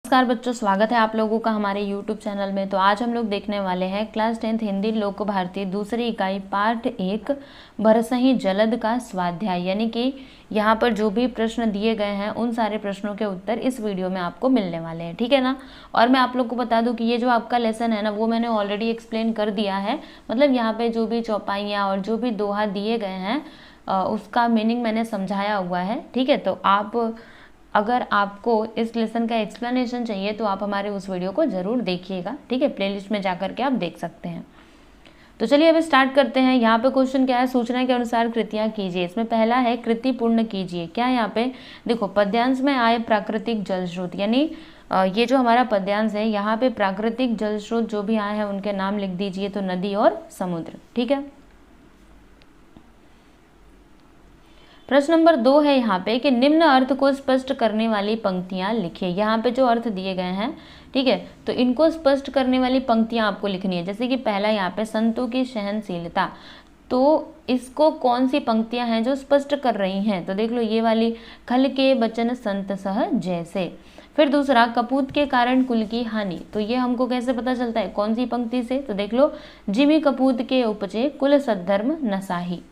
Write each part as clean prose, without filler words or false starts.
नमस्कार बच्चों, स्वागत है आप लोगों का हमारे YouTube चैनल में। तो आज हम लोग देखने वाले हैं क्लास 10th हिंदी लोक भारती दूसरी इकाई पार्ट 1 भरसही जलद का स्वाध्याय। यानी कि यहाँ पर जो भी प्रश्न दिए गए हैं उन सारे प्रश्नों के उत्तर इस वीडियो में आपको मिलने वाले हैं, ठीक है ना। और मैं आप लोग को बता दूं कि ये जो आपका लेसन है ना, वो मैंने ऑलरेडी एक्सप्लेन कर दिया है। मतलब यहाँ पे जो भी चौपाइयाँ और जो भी दोहा दिए गए हैं उसका मीनिंग मैंने समझाया हुआ है, ठीक है। तो अगर आपको इस लेसन का एक्सप्लेनेशन चाहिए तो आप हमारे उस वीडियो को ज़रूर देखिएगा, ठीक है। प्लेलिस्ट में जाकर के आप देख सकते हैं। तो चलिए अब स्टार्ट करते हैं। यहाँ पे क्वेश्चन क्या है, सूचना के अनुसार कृतियाँ कीजिए। इसमें पहला है कृति पूर्ण कीजिए। क्या है यहाँ पे, देखो पद्यांश में आए प्राकृतिक जल स्रोत, यानी ये जो हमारा पद्यांश है यहाँ पे प्राकृतिक जल स्रोत जो भी आए हैं उनके नाम लिख दीजिए। तो नदी और समुद्र, ठीक है। प्रश्न नंबर 2 है यहाँ पे कि निम्न अर्थ को स्पष्ट करने वाली पंक्तियाँ लिखिए। यहाँ पे जो अर्थ दिए गए हैं, ठीक है, तो इनको स्पष्ट करने वाली पंक्तियाँ आपको लिखनी है। जैसे कि पहला यहाँ पे संतों की सहनशीलता, तो इसको कौन सी पंक्तियाँ हैं जो स्पष्ट कर रही हैं, तो देख लो ये वाली, खल के बचन संत सह जैसे। फिर दूसरा कपूत के कारण कुल की हानि, तो ये हमको कैसे पता चलता है, कौन सी पंक्ति से, तो देख लो जिमी कपूत के उपजे कुल सद्धर्म नसाही।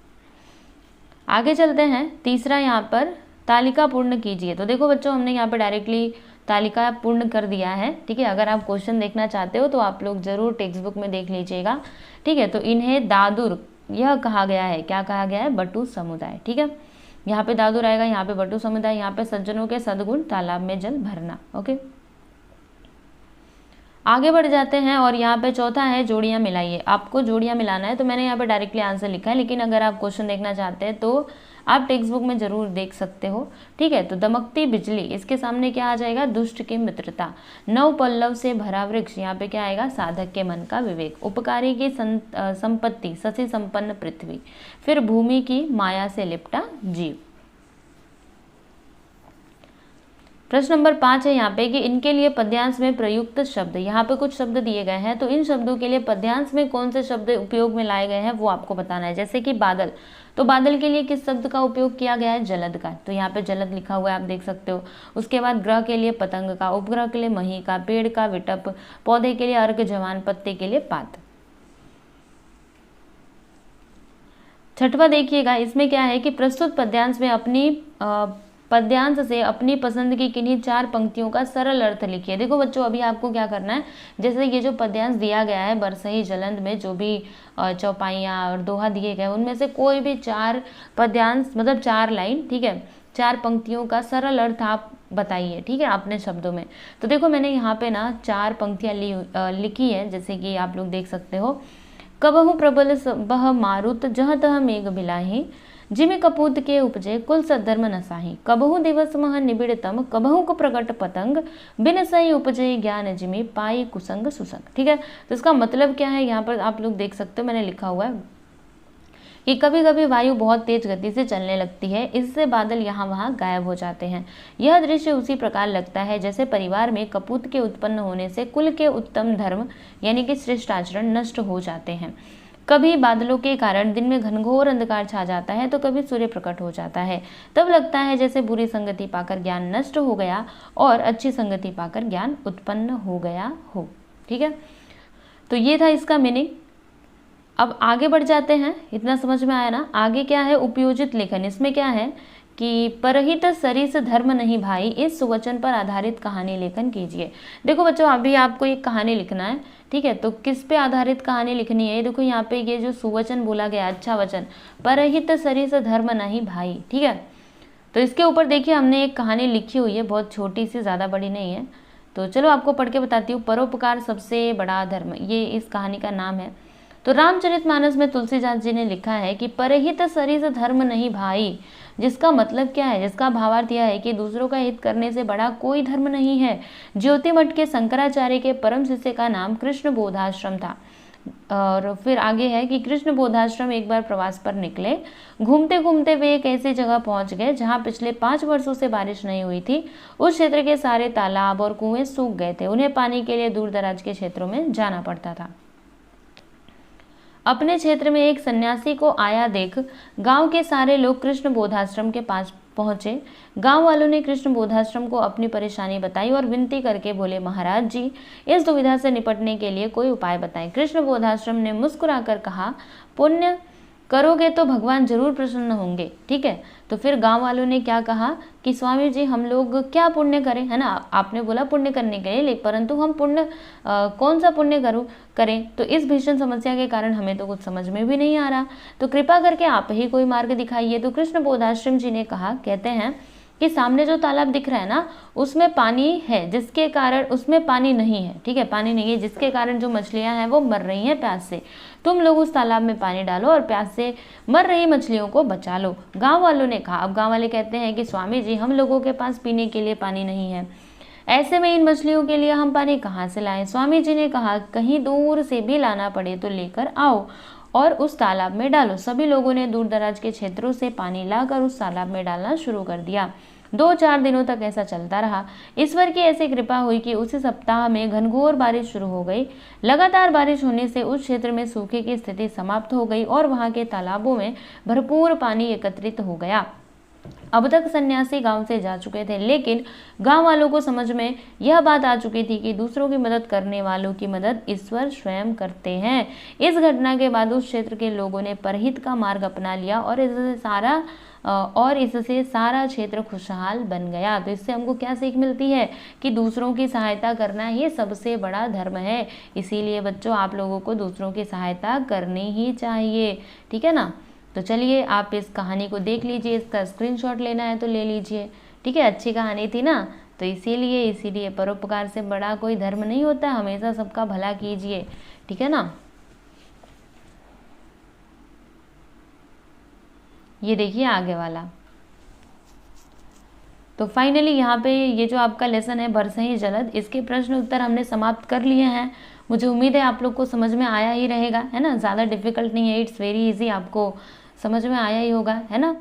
आगे चलते हैं, तीसरा यहाँ पर तालिका पूर्ण कीजिए। तो देखो बच्चों हमने यहाँ पर डायरेक्टली तालिका पूर्ण कर दिया है, ठीक है। अगर आप क्वेश्चन देखना चाहते हो तो आप लोग जरूर टेक्स्ट बुक में देख लीजिएगा, ठीक है। तो इन्हें दादुर यह कहा गया है, क्या कहा गया है, बटु समुदाय, ठीक है। यहाँ पे दादुर आएगा, यहाँ पे बटु समुदाय, यहाँ पे सज्जनों के सद्गुण तालाब में जल भरना, ओके। आगे बढ़ जाते हैं और यहाँ पे चौथा है जोड़ियाँ मिलाइए। आपको जोड़ियाँ मिलाना है, तो मैंने यहाँ पे डायरेक्टली आंसर लिखा है, लेकिन अगर आप क्वेश्चन देखना चाहते हैं तो आप टेक्स्ट बुक में जरूर देख सकते हो, ठीक है। तो दमकती बिजली, इसके सामने क्या आ जाएगा, दुष्ट की मित्रता। नव पल्लव से भरा वृक्ष, यहाँ पे क्या आएगा, साधक के मन का विवेक। उपकारी की संपत्ति, शशि संपन्न पृथ्वी। फिर भूमि की माया से लिपटा जीव। प्रश्न नंबर 5 है यहाँ पे कि इनके लिए पद्यांश में प्रयुक्त शब्द, यहाँ पे कुछ शब्द दिए गए हैं, तो इन शब्दों के लिए पद्यांश में कौन से शब्द उपयोग में लाए गए हैं वो आपको बताना है। जैसे कि बादल, तो बादल के लिए किस शब्द का उपयोग किया गया है, जलद का, तो यहाँ पे जलद लिखा हुआ है, आप देख सकते हो। उसके बाद ग्रह के लिए पतंग का, उपग्रह के लिए मही का, पेड़ का विटप, पौधे के लिए अर्क जवान, पत्ते के लिए पात। छठवां देखिएगा, इसमें क्या है कि प्रस्तुत पद्यांश से अपनी पसंद की किन्हीं 4 पंक्तियों का सरल अर्थ लिखिए। देखो बच्चों अभी आपको क्या करना है, जैसे ये जो पद्यांश दिया गया है बरसही जलंध में, जो भी चौपाइयाँ और दोहा दिए गए उनमें से कोई भी 4 पद्यांश, मतलब 4 लाइन, ठीक है, 4 पंक्तियों का सरल अर्थ आप बताइए, ठीक है, अपने शब्दों में। तो देखो मैंने यहाँ पे ना 4 पंक्तियाँ लिखी है, जैसे कि आप लोग देख सकते हो। कबहु प्रबल बह मारुत जह तह मेघ बिलाही, जिमि कपूत के उपजे कुल सद्धर्म नसाही। कबहु दिवस मह निबिड़तम, कबहु को प्रकट पतंग, बिन सही उपजे ज्ञान जिमि पाई कुसंग सुसंग, ठीक है। तो इसका मतलब क्या है, यहाँ पर आप लोग देख सकते हो, मैंने लिखा हुआ है कि कभी कभी वायु बहुत तेज गति से चलने लगती है, इससे बादल यहाँ वहाँ गायब हो जाते हैं। यह दृश्य उसी प्रकार लगता है जैसे परिवार में कपूत के उत्पन्न होने से कुल के उत्तम धर्म यानी कि श्रेष्ठ आचरण नष्ट हो जाते हैं। कभी बादलों के कारण दिन में घनघोर अंधकार छा जाता है, तो कभी सूर्य प्रकट हो जाता है। तब लगता है जैसे बुरी संगति पाकर ज्ञान नष्ट हो गया और अच्छी संगति पाकर ज्ञान उत्पन्न हो गया हो, ठीक है। तो ये था इसका मीनिंग। अब आगे बढ़ जाते हैं, इतना समझ में आया ना। आगे क्या है, उपयोजित लेखन। इसमें क्या है कि परहित सरिस धर्म नहीं भाई, इस सुवचन पर आधारित कहानी लेखन कीजिए। देखो बच्चों अभी आपको एक कहानी लिखना है, ठीक है। तो किस पे आधारित कहानी लिखनी है, देखो यहाँ पे ये जो सुवचन बोला गया, अच्छा वचन, परहित सरिस धर्म नहीं भाई, ठीक है। तो इसके ऊपर देखिए हमने एक कहानी लिखी हुई है, बहुत छोटी सी, ज़्यादा बड़ी नहीं है। तो चलो आपको पढ़ के बताती हूँ। परोपकार सबसे बड़ा धर्म, ये इस कहानी का नाम है। तो रामचरितमानस में तुलसीदास जी ने लिखा है कि परहित सरिस धर्म नहीं भाई, जिसका मतलब क्या है, जिसका भावार्थ यह है कि दूसरों का हित करने से बड़ा कोई धर्म नहीं है। ज्योतिमठ के शंकराचार्य के परम शिष्य का नाम कृष्ण बोधाश्रम था। और फिर आगे है कि कृष्ण बोधाश्रम एक बार प्रवास पर निकले, घूमते घूमते वे एक ऐसी जगह पहुंच गए जहां पिछले 5 वर्षों से बारिश नहीं हुई थी। उस क्षेत्र के सारे तालाब और कुएं सूख गए थे, उन्हें पानी के लिए दूर दराज के क्षेत्रों में जाना पड़ता था। अपने क्षेत्र में एक सन्यासी को आया देख गांव के सारे लोग कृष्ण बोधाश्रम के पास पहुंचे। गांव वालों ने कृष्ण बोधाश्रम को अपनी परेशानी बताई और विनती करके बोले, महाराज जी, इस दुविधा से निपटने के लिए कोई उपाय बताएं। कृष्ण बोधाश्रम ने मुस्कुराकर कहा, पुण्य करोगे तो भगवान जरूर प्रसन्न होंगे। ठीक है, तो फिर गांव वालों ने क्या कहा कि स्वामी जी, हम लोग क्या पुण्य करें, है ना, आपने बोला पुण्य करने के लिए, परंतु हम पुण्य कौन सा पुण्य करें, तो इस भीषण समस्या के कारण हमें तो कुछ समझ में भी नहीं आ रहा, तो कृपा करके आप ही कोई मार्ग दिखाइए। तो कृष्ण बोधाश्रम जी ने कहा, कहते हैं कि सामने जो तालाब दिख रहा है ना, उसमें पानी है, जिसके कारण उसमें पानी नहीं है। ठीक है, पानी नहीं है, जिसके कारण जो मछलियां हैं वो मर रही हैं प्यास से। तुम लोग उस तालाब में पानी डालो और प्यास से मर रही मछलियों को बचा लो। गांव वालों ने कहा। अब गांव वाले कहते हैं कि स्वामी जी, हम लोगों के पास पीने के लिए पानी नहीं है, ऐसे में इन मछलियों के लिए हम पानी कहाँ से लाएं। स्वामी जी ने कहा, कहीं दूर से भी लाना पड़े तो लेकर आओ और उस तालाब में डालो। सभी लोगों ने दूर दराज के क्षेत्रों से पानी लाकर उस तालाब में डालना शुरू कर दिया। 2-4 दिनों तक ऐसा चलता रहा। ईश्वर की ऐसी कृपा हुई कि उसी सप्ताह में घनघोर बारिश शुरू हो गई। लगातार बारिश होने से उस क्षेत्र में सूखे की स्थिति समाप्त हो गई और वहां के तालाबों में भरपूर पानी एकत्रित हो गया। अब तक सन्यासी गांव से जा चुके थे, लेकिन गांव वालों को समझ में यह बात आ चुकी थी कि दूसरों की मदद करने वालों की मदद ईश्वर स्वयं करते हैं। इस घटना के बाद उस क्षेत्र के लोगों ने परहित का मार्ग अपना लिया और इससे सारा क्षेत्र खुशहाल बन गया। तो इससे हमको क्या सीख मिलती है कि दूसरों की सहायता करना ही सबसे बड़ा धर्म है। इसीलिए बच्चों, आप लोगों को दूसरों की सहायता करनी ही चाहिए। ठीक है ना। तो चलिए, आप इस कहानी को देख लीजिए, इसका स्क्रीनशॉट लेना है तो ले लीजिए। ठीक है, अच्छी कहानी थी ना, तो इसीलिए परोपकार से बड़ा कोई धर्म नहीं होता, हमेशा सबका भला कीजिए। ठीक है ना। ये देखिए आगे वाला। तो फाइनली यहाँ पे ये जो आपका लेसन है बरसही जलद, इसके प्रश्न उत्तर हमने समाप्त कर लिए हैं। मुझे उम्मीद है आप लोग को समझ में आया ही रहेगा, है ना। ज़्यादा डिफिकल्ट नहीं है, इट्स वेरी इजी, आपको समझ में आया ही होगा, है ना।